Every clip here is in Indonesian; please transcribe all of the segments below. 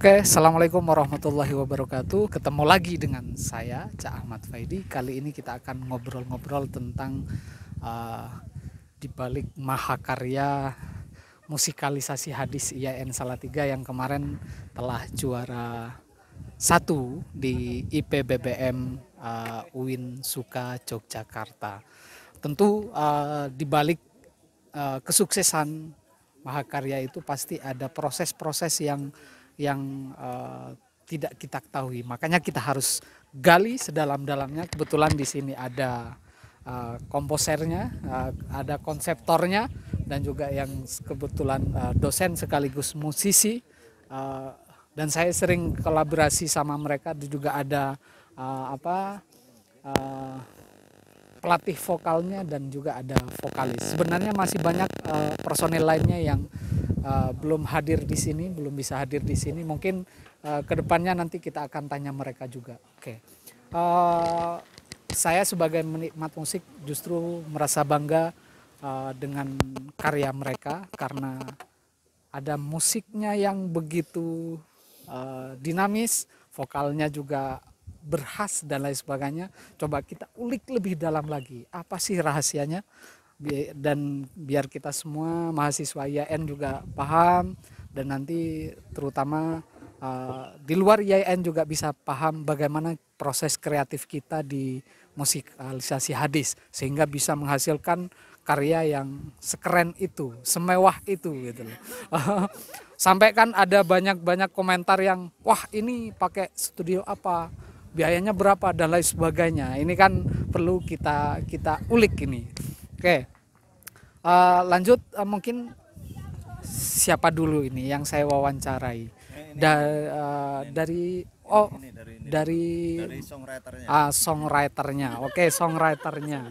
Oke, Assalamualaikum warahmatullahi wabarakatuh. Ketemu lagi dengan saya, Cak Ahmad Faidi. Kali ini kita akan ngobrol-ngobrol tentang uh, di balik mahakarya musikalisasi hadis IAIN Salatiga yang kemarin telah juara satu di IPBBM UIN Suka Yogyakarta. Tentu di balik kesuksesan mahakarya itu pasti ada proses-proses yang tidak kita ketahui. Makanya kita harus gali sedalam-dalamnya. Kebetulan di sini ada komposernya, ada konseptornya, dan juga yang kebetulan dosen sekaligus musisi. Dan saya sering kolaborasi sama mereka. Juga ada uh, pelatih vokalnya dan juga ada vokalis. Sebenarnya masih banyak personel lainnya yang belum hadir di sini, belum bisa hadir di sini. Mungkin kedepannya nanti kita akan tanya mereka juga. Oke. Saya sebagai menikmat musik justru merasa bangga dengan karya mereka karena ada musiknya yang begitu dinamis, vokalnya juga berkhas dan lain sebagainya. Coba kita ulik lebih dalam lagi, apa sih rahasianya, dan biar kita semua mahasiswa IAIN juga paham, dan nanti terutama di luar IAIN juga bisa paham bagaimana proses kreatif kita di musikalisasi hadis sehingga bisa menghasilkan karya yang sekeren itu, semewah itu gitu loh. Sampai kan ada banyak komentar yang wah ini pakai studio apa, biayanya berapa dan lain sebagainya. Ini kan perlu kita ulik ini. Oke, lanjut. Mungkin siapa dulu ini yang saya wawancarai? Dari songwriternya. Oke, songwriternya.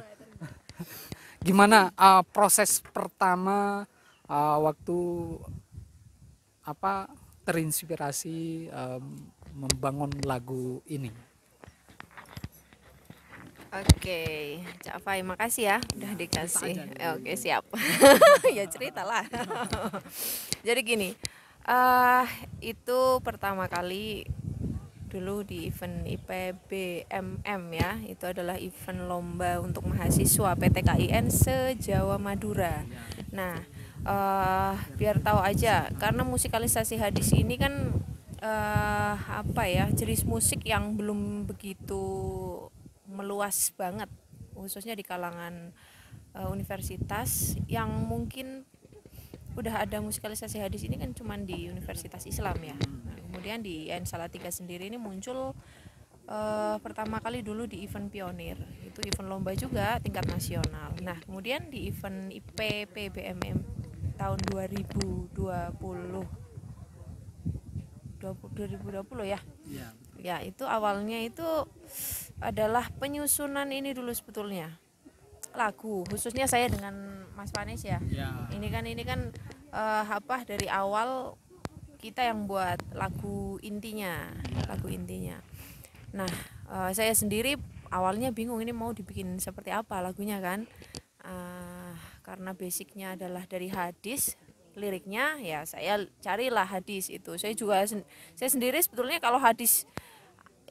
Gimana proses pertama waktu terinspirasi membangun lagu ini? Oke, Cak Fai, makasih ya udah dikasih. Oke, siap. Ya ceritalah. Jadi gini, itu pertama kali dulu di event IPBMM ya. Itu adalah event lomba untuk mahasiswa PT KIN se-Jawa Madura. Nah, biar tahu aja, karena musikalisasi hadis ini kan jenis musik yang belum begitu meluas banget, khususnya di kalangan universitas yang mungkin udah ada musikalisasi hadis ini kan cuman di Universitas Islam ya. Nah, kemudian di IAIN Salatiga sendiri ini muncul pertama kali dulu di event pionir, itu event lomba juga tingkat nasional. Nah, kemudian di event IPPBMM tahun 2020 ya. Ya, itu awalnya itu adalah penyusunan ini dulu sebetulnya lagu, khususnya saya dengan Mas Panis ya. Ini kan dari awal kita yang buat lagu intinya. Nah, saya sendiri awalnya bingung ini mau dibikin seperti apa lagunya kan, karena basicnya adalah dari hadis. Liriknya ya saya carilah hadis itu. Saya sendiri sebetulnya kalau hadis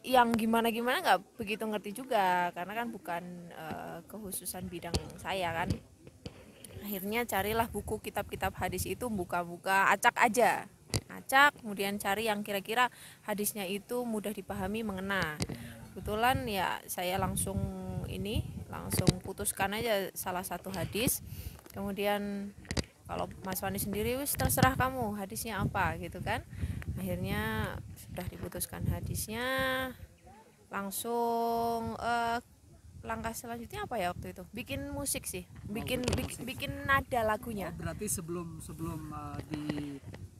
yang gimana-gimana nggak begitu ngerti juga, karena kan bukan kekhususan bidang saya kan. Akhirnya carilah buku kitab-kitab hadis itu, buka-buka, acak, kemudian cari yang kira-kira hadisnya itu mudah dipahami, mengena. Kebetulan ya saya langsung putuskan aja salah satu hadis. Kemudian kalau Mas Wani sendiri wis terserah kamu hadisnya apa gitu kan. Akhirnya sudah diputuskan hadisnya, langsung langkah selanjutnya apa ya waktu itu? Bikin musik sih, bikin nada lagunya. Berarti sebelum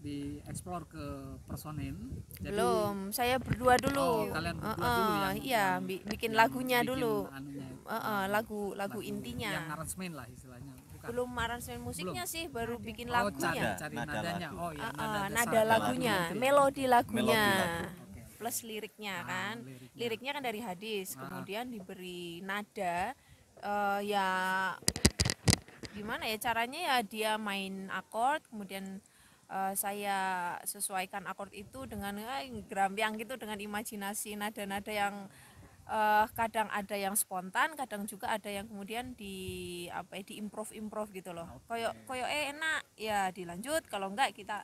di explore ke personil. Belum, saya berdua dulu. Kalian berdua dulu yang iya, bikin lagunya dulu. Lagu yang intinya. Yang aransemen lah istilahnya. Belum aransemen musiknya sih, baru bikin lagunya. Cari nadanya. Nada lagunya, melodi lagunya. Plus liriknya kan. Liriknya kan dari hadis, kemudian diberi nada. Ya gimana ya caranya, ya dia main akord, kemudian saya sesuaikan akord itu dengan gerampiang gitu, dengan imajinasi nada-nada yang kadang ada yang spontan, kadang juga ada yang kemudian di improve gitu loh. Koyo enak ya dilanjut, kalau enggak kita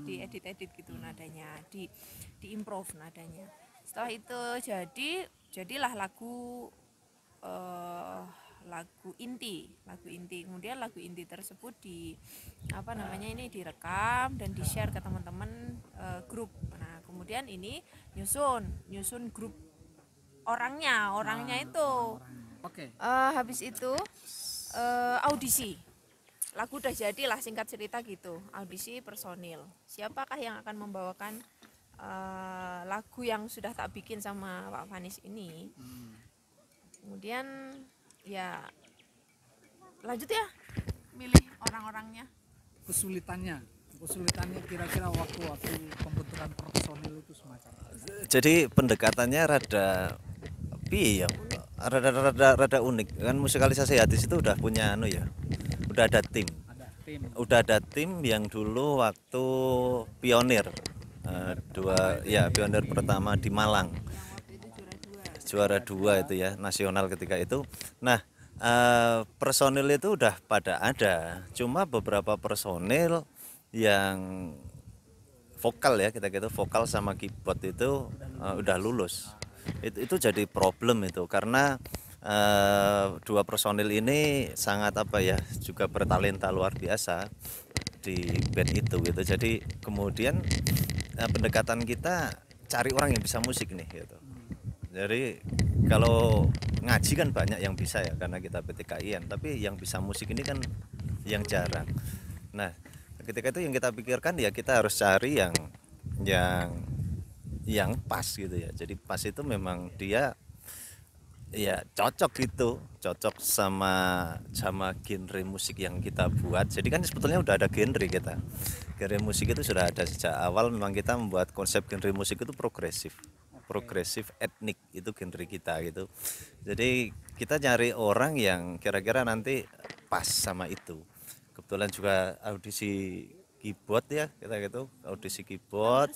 diedit gitu nadanya, di improve nadanya. Setelah itu jadilah lagu inti. Kemudian lagu inti tersebut direkam dan di share ke teman-teman grup. Nah kemudian ini nyusun grup orangnya itu. Habis itu audisi. Lagu udah jadi lah, singkat cerita gitu. Audisi personil. Siapakah yang akan membawakan lagu yang sudah tak bikin sama Pak Vanis ini? Kemudian ya lanjut ya, milih orang-orangnya. Kesulitannya kira-kira waktu pembentukan personil itu semacam. Jadi pendekatannya rada rada unik kan. Musikalisasi Hadis itu udah punya udah ada tim yang dulu waktu pionir pionir pertama di Malang, juara 2 itu ya, nasional ketika itu. Nah personil itu udah pada ada, cuma beberapa personil yang vokal ya, kita gitu, vokal sama keyboard itu udah lulus. Itu jadi problem itu, karena dua personil ini sangat juga bertalenta luar biasa di band itu gitu. Jadi kemudian pendekatan kita cari orang yang bisa musik nih gitu. Jadi kalau ngaji kan banyak yang bisa ya, karena kita PTKI-an, tapi yang bisa musik ini kan yang jarang. Nah ketika itu yang kita pikirkan ya, kita harus cari yang pas gitu ya. Jadi pas itu memang dia ya cocok sama genre musik yang kita buat. Jadi kan sebetulnya udah ada genre kita. Genre musik itu sudah ada sejak awal. Memang kita membuat konsep genre musik itu progresif etnik, itu genre kita gitu. Jadi kita nyari orang yang kira-kira nanti pas sama itu. Kebetulan juga audisi keyboard ya, kita gitu, audisi keyboard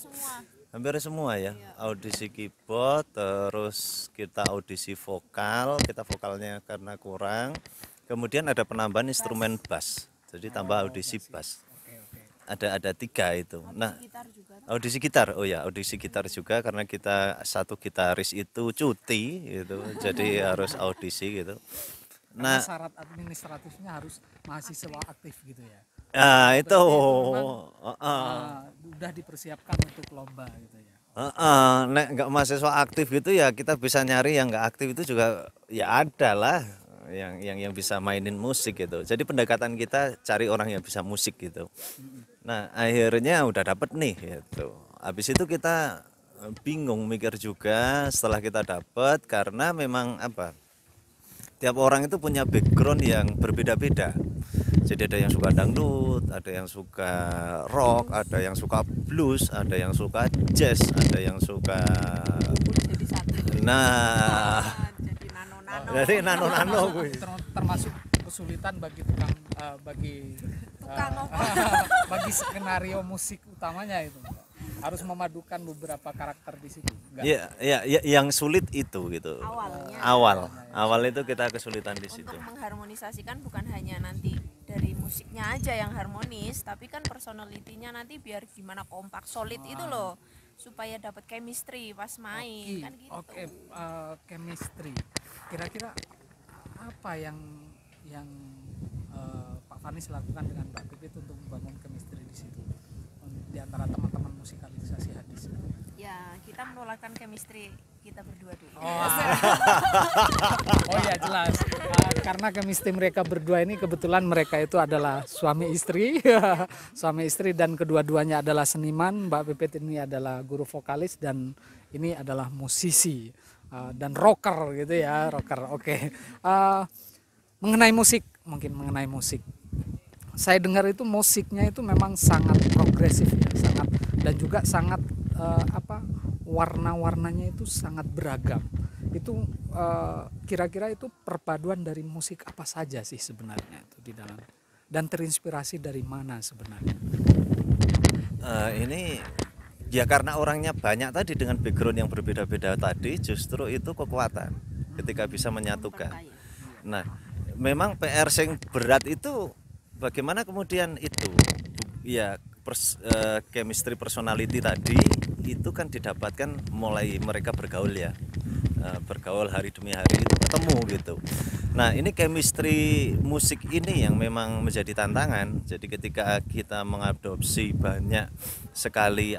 hampir semua ya, audisi keyboard, terus kita audisi vokal, kita vokalnya karena kurang, kemudian ada penambahan instrumen bass, jadi tambah audisi bass. Ada 3 itu. Nah audisi gitar, audisi gitar juga, karena kita satu gitaris itu cuti gitu, jadi harus audisi gitu. Nah syarat administratifnya harus mahasiswa aktif gitu ya. Nah itu udah dipersiapkan untuk lomba gitu ya. Nek nggak mahasiswa aktif gitu ya, kita bisa nyari yang nggak aktif itu juga ya, ada lah yang bisa mainin musik gitu. Jadi pendekatan kita cari orang yang bisa musik gitu. Nah akhirnya udah dapet nih gitu. Habis itu kita bingung mikir juga setelah kita dapet, karena memang tiap orang itu punya background yang berbeda-beda. Jadi ada yang suka dangdut, ada yang suka rock, ada yang suka blues, ada yang suka jazz, ada yang suka jadi nano gue. Termasuk kesulitan bagi bagi skenario musik utamanya itu. Harus memadukan beberapa karakter di situ. Iya, yang sulit itu gitu. Awal itu kita kesulitan di situ. Untuk mengharmonisasikan bukan hanya nanti dari musiknya aja yang harmonis, tapi kan personalitinya nanti biar gimana kompak, solid itu loh, supaya dapat chemistry pas main kan gitu. Chemistry. Kira-kira apa yang Pak Vanis lakukan dengan Mbak Pipit untuk membangun chemistry di situ di antara teman-teman musikalisasi Hadis? Ya, kita menolakkan chemistry kita berdua dulu. Oh ya jelas. Karena chemistry mereka berdua ini kebetulan mereka itu adalah suami istri, suami istri, dan kedua-duanya adalah seniman. Mbak Pipit ini adalah guru vokalis dan ini adalah musisi dan rocker gitu ya, rocker. Oke. Mengenai musik. Saya dengar itu musiknya itu memang sangat progresif ya, dan juga sangat warna-warnanya itu sangat beragam. Itu kira-kira itu perpaduan dari musik apa saja sih sebenarnya itu di dalam, dan terinspirasi dari mana sebenarnya? Ini ya karena orangnya banyak tadi dengan background yang berbeda-beda tadi, justru itu kekuatan ketika bisa menyatukan. Nah, memang PR yang berat itu bagaimana kemudian itu ya chemistry personality tadi itu kan didapatkan mulai mereka bergaul ya. Bergaul hari demi hari itu ketemu gitu. Nah, ini chemistry musik ini yang memang menjadi tantangan. Jadi ketika kita mengadopsi banyak sekali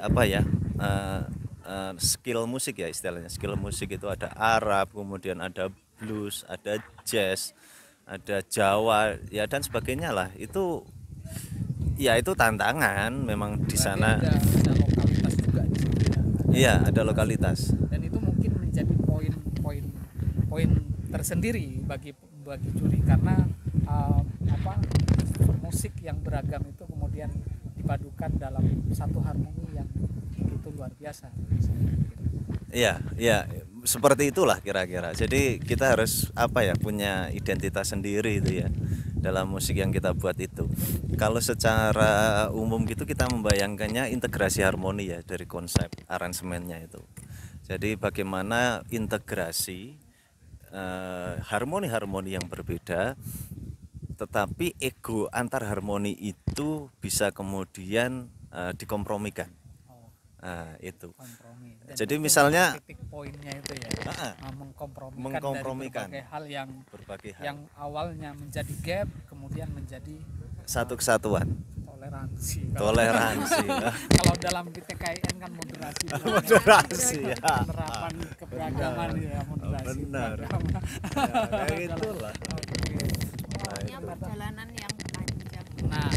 skill musik ya istilahnya. Skill musik itu ada Arab, kemudian ada blues, ada jazz, ada Jawa ya dan sebagainya lah. Itu ya itu tantangan memang di sana. Ada lokalitas juga di situ ya. Iya, ada lokalitas. Dan itu mungkin menjadi poin tersendiri bagi juri karena musik yang beragam itu kemudian dipadukan dalam satu harmoni yang begitu luar biasa. Iya, seperti itulah kira-kira. Jadi kita harus punya identitas sendiri itu ya dalam musik yang kita buat itu. Kalau secara umum gitu kita membayangkannya integrasi harmoni ya dari konsep aransemennya itu. Jadi bagaimana integrasi harmoni-harmoni yang berbeda, tetapi ego antar harmoni itu bisa kemudian dikompromikan. Itu. Jadi itu misalnya titik poinnya itu ya, mengkompromikan dari berbagai hal berbagai hal yang awalnya menjadi gap kemudian menjadi satu kesatuan. Toleransi. Kalau dalam PTKIN kan moderasi. Moderasi ya. Penerapan keberagaman ya, moderasi. Benar. Keberagaman. Ya, kayak itulah. Pokoknya perjalanan yang panjang. Nah,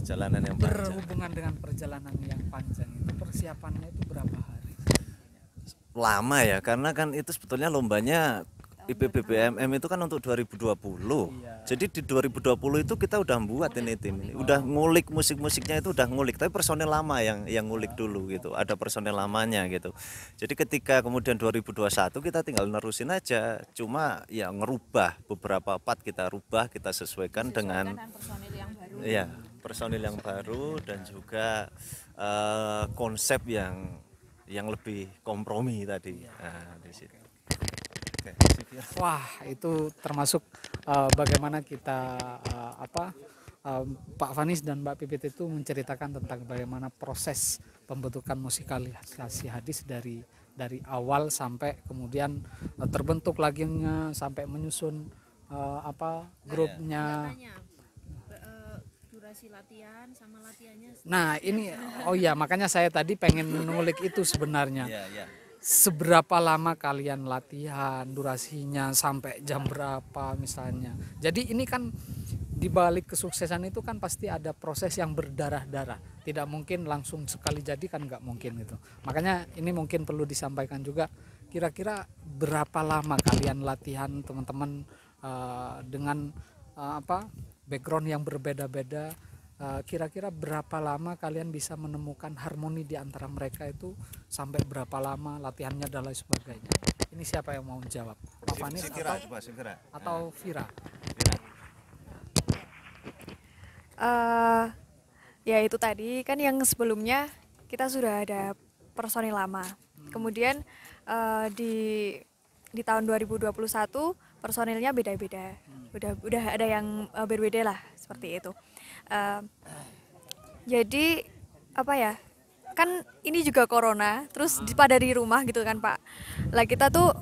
perjalanan yang panjang. berhubungan dengan perjalanan yang panjang itu persiapannya itu berapa hari? Lama ya, karena kan itu sebetulnya lombanya IPBBMM itu kan untuk 2020. Iya. Jadi di 2020 itu kita udah buat ini tim ini. Udah ngulik musik-musiknya itu udah ngulik, tapi personel lama yang ngulik dulu gitu. Ada personel lamanya gitu. Jadi ketika kemudian 2021 kita tinggal nerusin aja. Cuma ya ngerubah beberapa part kita rubah, kita sesuaikan dengan personil yang baru. Iya, personil yang baru dan juga konsep yang lebih kompromi tadi. Nah, di situ. Wah, itu termasuk bagaimana kita Pak Fanis dan Mbak Pipit itu menceritakan tentang bagaimana proses pembentukan musikalisasi hadis dari awal sampai kemudian terbentuk laginya sampai menyusun grupnya. Durasi latihan sama latihannya. Nah, ini makanya saya tadi pengen menulik itu sebenarnya. Iya. Seberapa lama kalian latihan, durasinya sampai jam berapa misalnya. Jadi ini kan di balik kesuksesan itu kan pasti ada proses yang berdarah-darah. Tidak mungkin langsung sekali jadi kan nggak mungkin gitu. Makanya ini mungkin perlu disampaikan juga kira-kira berapa lama kalian latihan teman-teman dengan background yang berbeda-beda. Kira-kira berapa lama kalian bisa menemukan harmoni di antara mereka itu, sampai berapa lama latihannya dan lain sebagainya. Ini siapa yang mau menjawab? Pak Fanis atau Vira? Ya itu tadi kan yang sebelumnya kita sudah ada personil lama. Kemudian di tahun 2021 personilnya beda-beda. Udah ada yang berbeda lah seperti itu. Jadi kan ini juga corona, terus pada di rumah gitu kan Pak. Lah kita tuh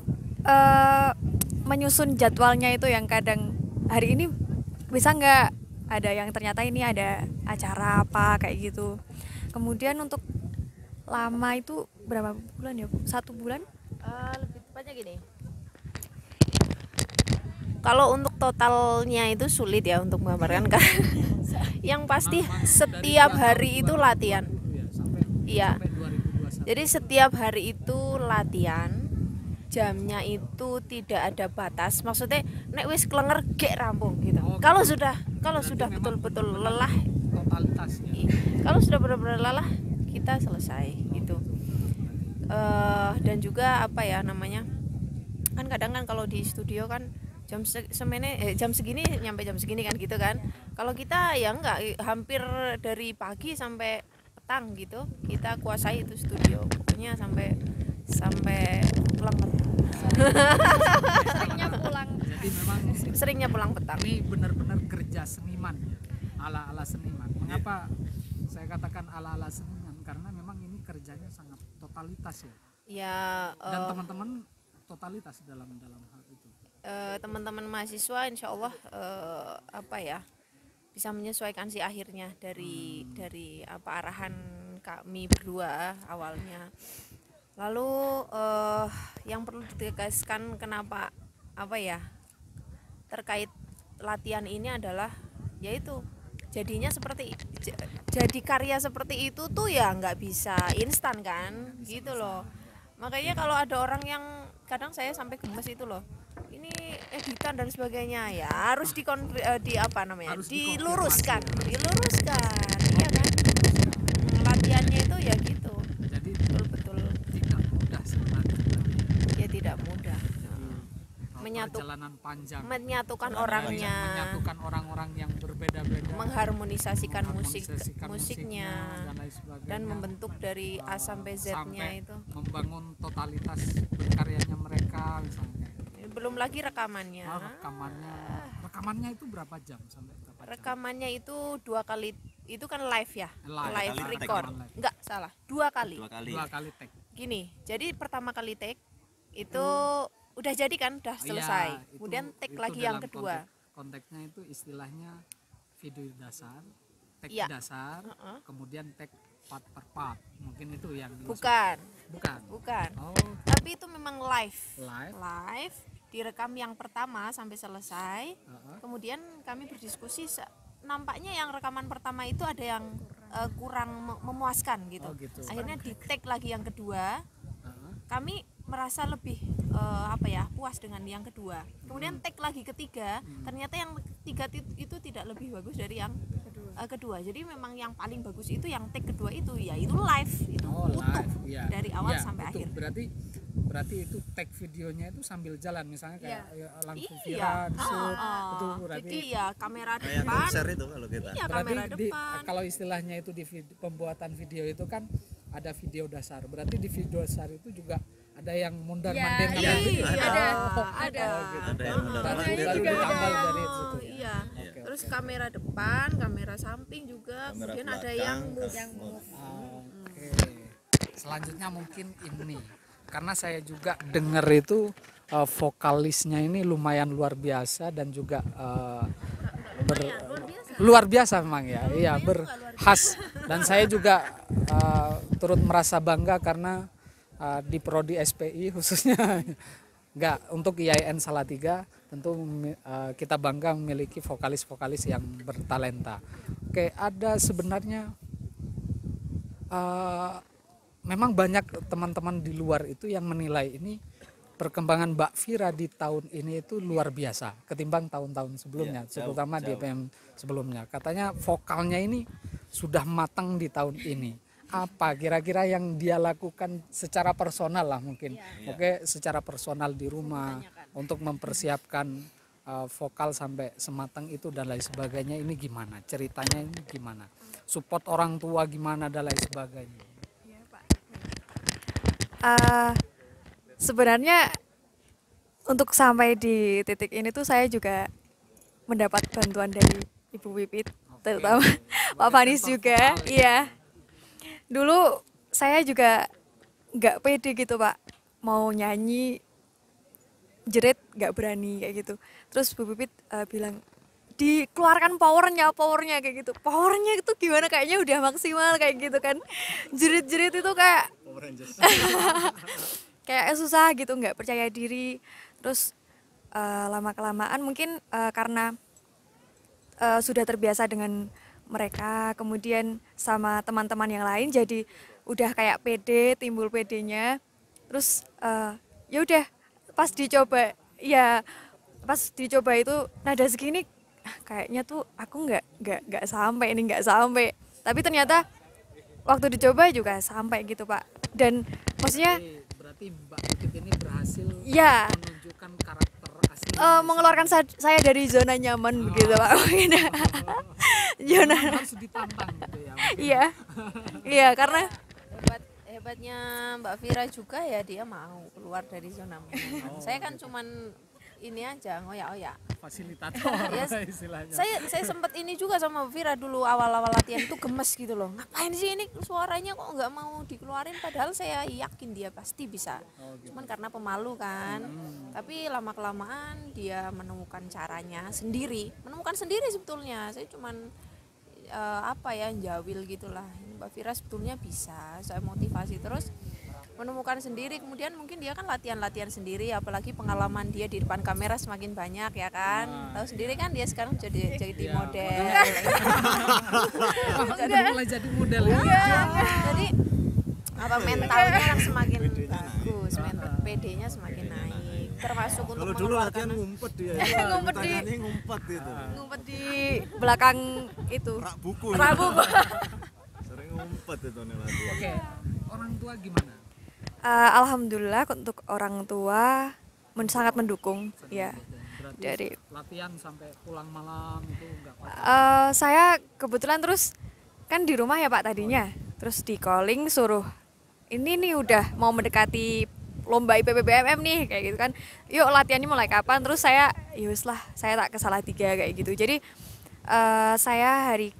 menyusun jadwalnya itu yang kadang hari ini bisa nggak, ada yang ternyata ini ada acara apa kayak gitu. Kemudian untuk lama itu berapa bulan ya Bu? 1 bulan? Lebih tepatnya gini. Kalau untuk totalnya itu sulit ya untuk menggambarkan kan. Yang pasti setiap hari itu latihan. Iya. Jadi setiap hari itu latihan. Jamnya itu tidak ada batas. Maksudnya nek wis klenger gek rampung gitu. Kalau sudah betul-betul lelah, Totalitasnya. kalau sudah benar-benar lelah kita selesai gitu. Dan juga kan kadang kan kalau di studio kan jam segini nyampe jam segini kan gitu kan. Kalau kita ya enggak, hampir dari pagi sampai petang gitu kita kuasai itu studio, pokoknya sampai lemet. Seringnya pulang. Jadi memang Seringnya pulang petang. ini benar-benar kerja seniman, ala-ala seniman. Mengapa saya katakan ala-ala seniman? Karena memang ini kerjanya sangat totalitas ya. Ya Dan teman-teman totalitas dalam hal itu. teman-teman mahasiswa insya Allah bisa menyesuaikan sih akhirnya dari arahan kami berdua awalnya. Lalu yang perlu ditegaskan kenapa terkait latihan ini adalah yaitu jadinya jadi karya seperti itu tuh ya nggak bisa instan kan gitu loh. Makanya kalau ada orang yang kadang saya sampai gemes itu loh, ini editan dan sebagainya ya harus diluruskan iya kan. Latihannya itu ya gitu. Jadi Betul tidak mudah sebenarnya. ya tidak mudah. Perjalanan panjang. Menyatukan orangnya, menyatukan orang-orang yang berbeda-beda, mengharmonisasikan mengharmonisasikan musiknya dan lain sebagainya, dan membentuk dari A sampai Z-nya sampai itu. membangun totalitas berkaryanya mereka misalnya. Belum lagi rekamannya. Rekamannya itu berapa jam sampai berapa jam? Rekamannya itu 2 kali, itu kan live ya, Live kali record. take. Enggak salah, 2 kali. 2 kali. 2 kali take. Gini, jadi pertama kali take itu udah jadi kan, udah selesai. Iya, Kemudian take itu lagi yang dalam kedua. Konteksnya itu istilahnya video dasar, take Iya. dasar, kemudian take part per part. Mungkin itu yang dimaksud. Bukan. Bukan. Oh, Tapi itu memang live. live. Direkam yang pertama sampai selesai. Kemudian kami berdiskusi, nampaknya yang rekaman pertama itu ada yang kurang memuaskan gitu. Oh, gitu. Akhirnya di take lagi yang kedua. Kami merasa lebih puas dengan yang kedua. Kemudian take lagi ketiga, ternyata yang ketiga itu tidak lebih bagus dari yang kedua. Jadi memang yang paling bagus itu yang take kedua itu, ya itu live, itu utuh live, iya. dari awal Iya, sampai itu akhir. berarti itu take videonya itu sambil jalan, misalnya kayak langsung Iya. viral shoot itu berarti. Jadi ya kamera Kayak depan. konser itu kalau kita. Iya, Berarti kamera depan. kalau istilahnya itu di pembuatan video itu kan ada video dasar. Berarti di video dasar itu juga ada yang mundar-mandir Iya, gitu. ada. Gitu. Ada yang Baru benar. ditambal dari situ. Iya. Terus kamera depan, kamera samping juga, Kamera kemudian ada belakang, yang move. Oke. Selanjutnya mungkin ini, karena saya juga dengar itu vokalisnya ini lumayan luar biasa dan juga luar biasa memang ya. Iya, berkhas. Dan saya juga turut merasa bangga karena di prodi SPI khususnya untuk IAIN Salatiga tentu kita bangga memiliki vokalis-vokalis yang bertalenta. Oke, ada sebenarnya memang banyak teman-teman di luar itu yang menilai ini perkembangan Mbak Vira di tahun ini itu luar biasa ketimbang tahun-tahun sebelumnya, terutama di EPM sebelumnya. Katanya vokalnya ini sudah matang di tahun ini. Apa kira-kira yang dia lakukan secara personal lah mungkin, oke, secara personal di rumah untuk mempersiapkan vokal sampai sematang itu dan lain sebagainya, ini gimana ceritanya, ini gimana support orang tua gimana dan lain sebagainya. Sebenarnya untuk sampai di titik ini tuh saya juga mendapat bantuan dari Ibu Wipit, terutama Pak Fanis juga. Iya. Dulu saya juga nggak pede gitu Pak, mau nyanyi jerit nggak berani kayak gitu. Terus Bu Pipit bilang dikeluarkan powernya kayak gitu. Powernya itu gimana, kayaknya udah maksimal kayak gitu kan. Jerit-jerit itu kayak kayak susah gitu, nggak percaya diri. Terus lama kelamaan mungkin karena sudah terbiasa dengan mereka, kemudian sama teman-teman yang lain, jadi udah kayak pede, timbul pedenya. Terus ya udah pas dicoba itu nada segini kayaknya tuh aku nggak sampai, tapi ternyata waktu dicoba juga sampai gitu Pak. Dan maksudnya berarti Mbak Pipit ini berhasil ya menunjukkan karakter asli mengeluarkan saya dari zona nyaman begitu Pak. Zona harus ditantang gitu ya. Iya. Iya, karena Hebatnya Mbak Vira juga ya, dia mau keluar dari zona nyaman. Saya kan cuman ini aja ngoyak-ngoyak. Fasilitator Yes. istilahnya. Saya sempat ini juga sama Mbak Vira dulu, awal-awal latihan itu gemes gitu loh. Ngapain sih ini suaranya kok nggak mau dikeluarin, padahal saya yakin dia pasti bisa. Cuman karena pemalu kan. Tapi lama-kelamaan dia menemukan caranya sendiri. Menemukan sendiri sebetulnya. Saya cuman jawil gitulah. Mbak Vira sebetulnya bisa, saya motivasi terus menemukan sendiri. Kemudian mungkin dia kan latihan sendiri, apalagi pengalaman dia di depan kamera semakin banyak ya kan. Tahu sendiri kan dia sekarang jadi model. Jadi mulai jadi model ya. Jadi mentalnya yang semakin bagus, PD-nya semakin naik. Termasuk untuk Kalau dulu latihan ngumpet dia. ngumpet di belakang itu. Rak buku. Sering ngumpet itu nih latihan. Oke, orang tua gimana? Alhamdulillah untuk orang tua sangat mendukung ya. Berarti Dari latihan sampai pulang malam itu enggak apa-apa. saya kebetulan terus kan di rumah ya Pak tadinya, terus di calling suruh ini nih udah mau mendekati lomba IPB-BMM nih kayak gitu kan, yuk latihannya mulai kapan, terus saya yus lah saya tak ke Salatiga kayak gitu. Jadi saya hari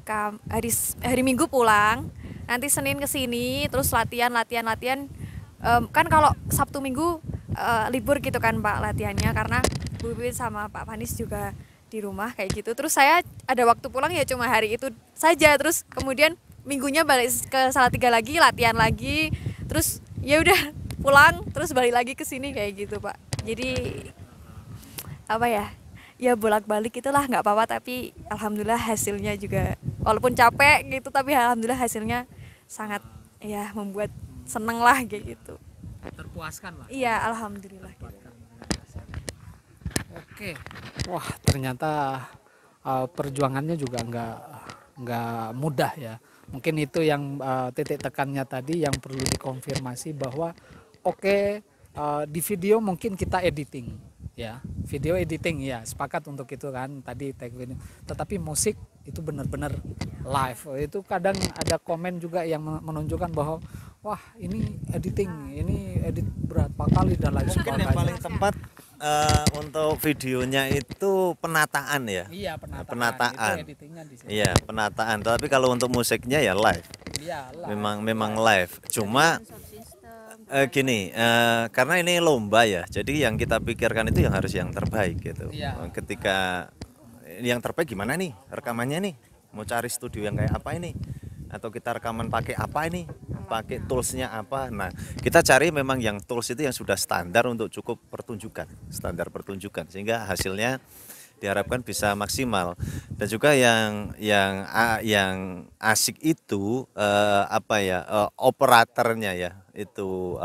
Minggu pulang, nanti Senin kesini terus latihan. Kan kalau Sabtu Minggu libur gitu kan Pak latihannya, karena Bu Pipin sama Pak Panis juga di rumah kayak gitu. Terus saya ada waktu pulang ya cuma hari itu saja, terus kemudian minggunya balik ke Salatiga lagi, latihan lagi, terus ya udah pulang terus balik lagi ke sini kayak gitu Pak. Jadi ya bolak-balik itulah, nggak apa-apa, tapi alhamdulillah hasilnya juga walaupun capek gitu tapi alhamdulillah hasilnya sangat ya membuat seneng lah kayak gitu. Terpuaskan lah. Iya alhamdulillah. Oke, wah ternyata perjuangannya juga nggak mudah ya. Mungkin itu yang titik tekannya tadi yang perlu dikonfirmasi bahwa di video mungkin kita editing ya, video editing ya, sepakat untuk itu kan tadi tag video. Tetapi musik itu benar-benar live. Itu kadang ada komen juga yang menunjukkan bahwa wah ini editing, ini edit berapa kali dan lain Mungkin sebagainya. yang paling tepat untuk videonya itu penataan ya. Iya, penataan. Itu editingnya di sini. Iya, penataan. Tapi kalau untuk musiknya ya live. Iya, live. Memang live. Cuma gini, karena ini lomba ya. Jadi yang kita pikirkan itu yang harus yang terbaik gitu. Iya. Ketika yang terbaik gimana nih rekamannya nih? Mau cari studio yang kayak apa ini? Atau kita rekaman pakai apa ini? Pakai toolsnya apa? Nah, kita cari memang yang tools itu yang sudah standar untuk cukup standar pertunjukan, sehingga hasilnya diharapkan bisa maksimal. Dan juga yang asik itu operatornya ya, itu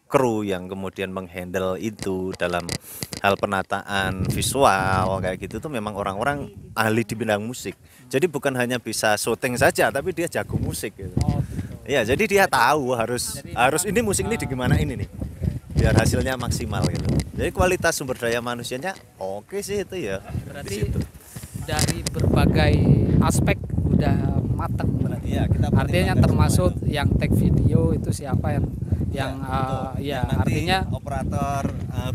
kru yang kemudian menghandle itu dalam hal penataan visual kayak gitu tuh memang orang-orang ahli di bidang musik. Jadi bukan hanya bisa syuting saja, tapi dia jago musik gitu. Iya, jadi dia tahu harus ini musik ini gimana ini nih, biar hasilnya maksimal gitu. Jadi kualitas sumber daya manusianya oke sih itu ya. Berarti dari berbagai aspek udah matang berarti. Iya, kita artinya termasuk yang take video itu siapa yang artinya operator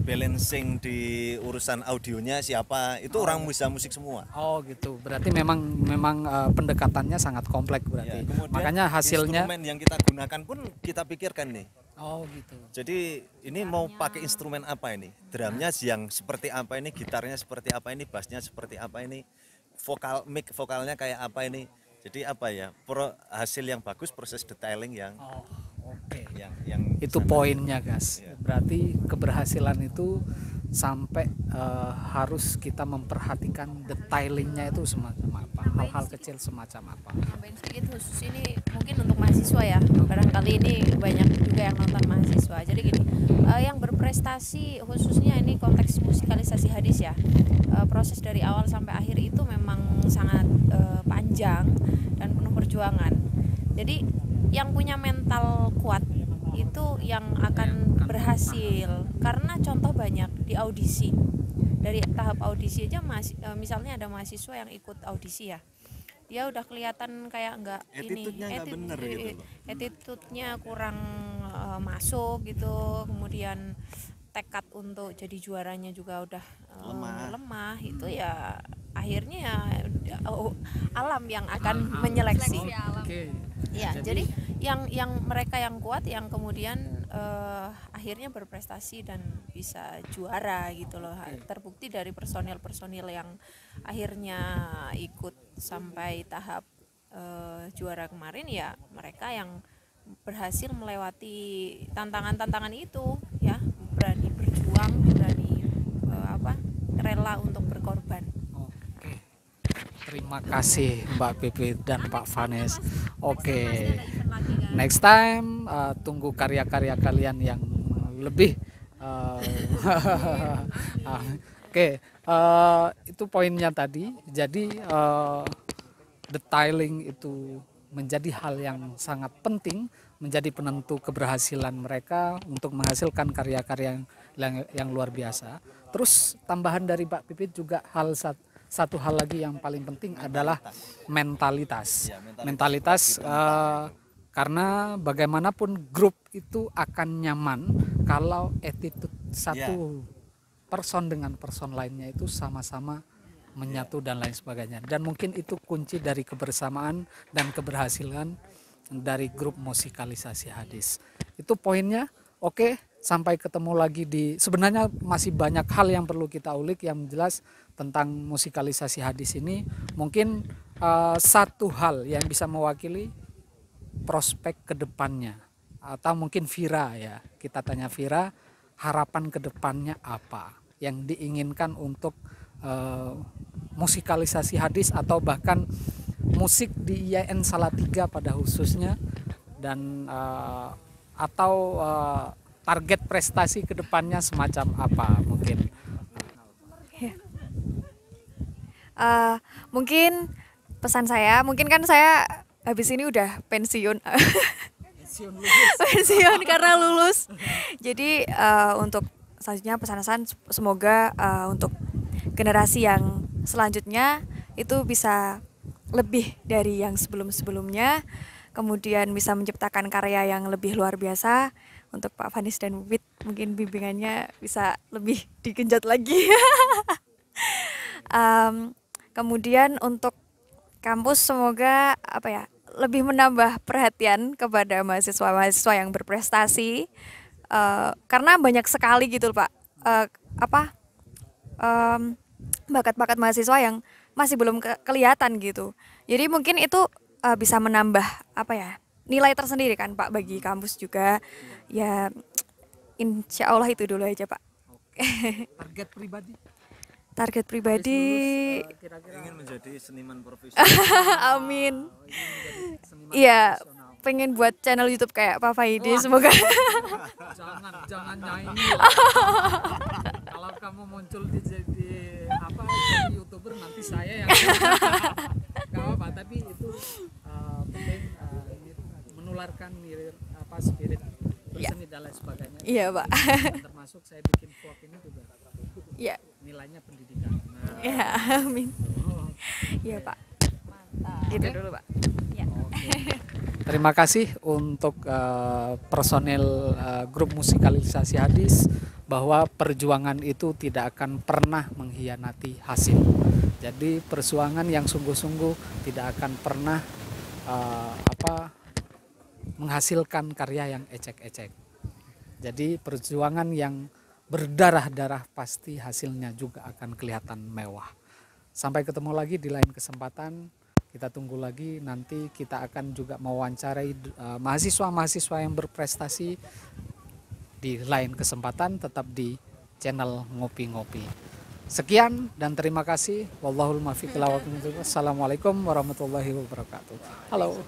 balancing di urusan audionya siapa, itu orang bisa musik semua. Oh gitu, berarti memang pendekatannya sangat kompleks berarti. Ya, makanya hasilnya instrumen yang kita gunakan pun kita pikirkan nih. Oh gitu. Jadi ini mau pakai instrumen apa ini? Drumnya yang seperti apa ini, gitarnya seperti apa ini, bassnya seperti apa ini, vokalnya kayak apa ini. Jadi hasil yang bagus, proses detailing yang Oke. Yang itu poinnya guys. Ya. Berarti keberhasilan itu sampai harus kita memperhatikan detailingnya itu semacam apa, hal-hal kecil semacam apa. Nambahin sedikit khusus ini mungkin untuk mahasiswa ya, barangkali ini banyak juga yang nonton mahasiswa. Jadi gini, yang berprestasi khususnya ini konteks musikalisasi hadis ya, proses dari awal sampai akhir itu memang sangat panjang dan penuh perjuangan. Jadi yang punya mental kuat itu yang akan berhasil, karena contoh banyak di audisi. Dari tahap audisi aja misalnya ada mahasiswa yang ikut audisi ya, dia udah kelihatan kayak nggak Attitude-nya nggak bener gitu loh. attitude-nya kurang masuk gitu, kemudian tekad untuk jadi juaranya juga udah lemah itu ya akhirnya ya alam yang akan menyeleksi. Oke. Ya, jadi yang mereka yang kuat yang kemudian akhirnya berprestasi dan bisa juara gitu loh. Terbukti dari personil yang akhirnya ikut sampai tahap juara kemarin ya mereka yang berhasil melewati tantangan-tantangan itu ya, berani berjuang, berani rela untuk berkorban. Oke. Terima kasih Mbak Pipit dan Pak Vanes. Oke. Next time tunggu karya-karya kalian yang lebih Oke, itu poinnya tadi. Jadi detailing itu menjadi hal yang sangat penting, menjadi penentu keberhasilan mereka untuk menghasilkan karya-karya yang luar biasa. Terus tambahan dari Pak Pipit juga satu hal lagi yang paling penting adalah mentalitas. Mentalitas karena bagaimanapun grup itu akan nyaman kalau attitude satu person dengan person lainnya itu sama-sama menyatu dan lain sebagainya. Dan mungkin itu kunci dari kebersamaan dan keberhasilan dari grup musikalisasi hadis. Itu poinnya. Oke, sampai ketemu lagi sebenarnya masih banyak hal yang perlu kita ulik yang jelas tentang musikalisasi hadis ini. Mungkin satu hal yang bisa mewakili prospek kedepannya, atau mungkin Vira ya, kita tanya Vira, harapan kedepannya apa yang diinginkan untuk musikalisasi hadis atau bahkan musik di IAIN Salatiga pada khususnya, dan atau target prestasi kedepannya semacam apa mungkin? Mungkin pesan saya, mungkin kan saya habis ini udah pensiun. Pensiun karena lulus. Jadi untuk selanjutnya pesan-pesan semoga untuk generasi yang selanjutnya itu bisa lebih dari yang sebelum-sebelumnya, kemudian bisa menciptakan karya yang lebih luar biasa. Untuk Pak Vanes dan Pipit mungkin bimbingannya bisa lebih digenjot lagi. Kemudian untuk kampus semoga lebih menambah perhatian kepada mahasiswa-mahasiswa yang berprestasi, karena banyak sekali gitu Pak bakat-bakat mahasiswa yang masih belum kelihatan gitu. Jadi mungkin itu bisa menambah nilai tersendiri kan Pak bagi kampus juga. Ya insya Allah itu dulu aja Pak. Target pribadi? Target pribadi Ingin menjadi seniman profesional. amin. Iya, pengen buat channel YouTube kayak Pak Faidi. Semoga jangan nyanyi. Kalau kamu muncul jadi YouTuber nanti saya yang gak apa-apa, tapi itu penting menularkan spirit berseni dan lain sebagainya. Iya Pak. Termasuk saya bikin vlog ini juga. Iya. Nilainya pendidikan. Ya, amin. Iya Pak. Mantap. Gitu dulu Pak. Ya. Terima kasih untuk personil grup musikalisasi hadis, bahwa perjuangan itu tidak akan pernah mengkhianati hasil. Jadi perjuangan yang sungguh-sungguh tidak akan pernah menghasilkan karya yang ecek-ecek. Jadi perjuangan yang berdarah-darah pasti hasilnya juga akan kelihatan mewah. Sampai ketemu lagi di lain kesempatan. Kita tunggu lagi, nanti kita akan juga mewawancarai mahasiswa-mahasiswa yang berprestasi di lain kesempatan, tetap di channel Ngopi-Ngopi. Sekian dan terima kasih. Wallahul muwaffiq ila aqwamit thoriq. Wassalamualaikum warahmatullahi wabarakatuh. Halo.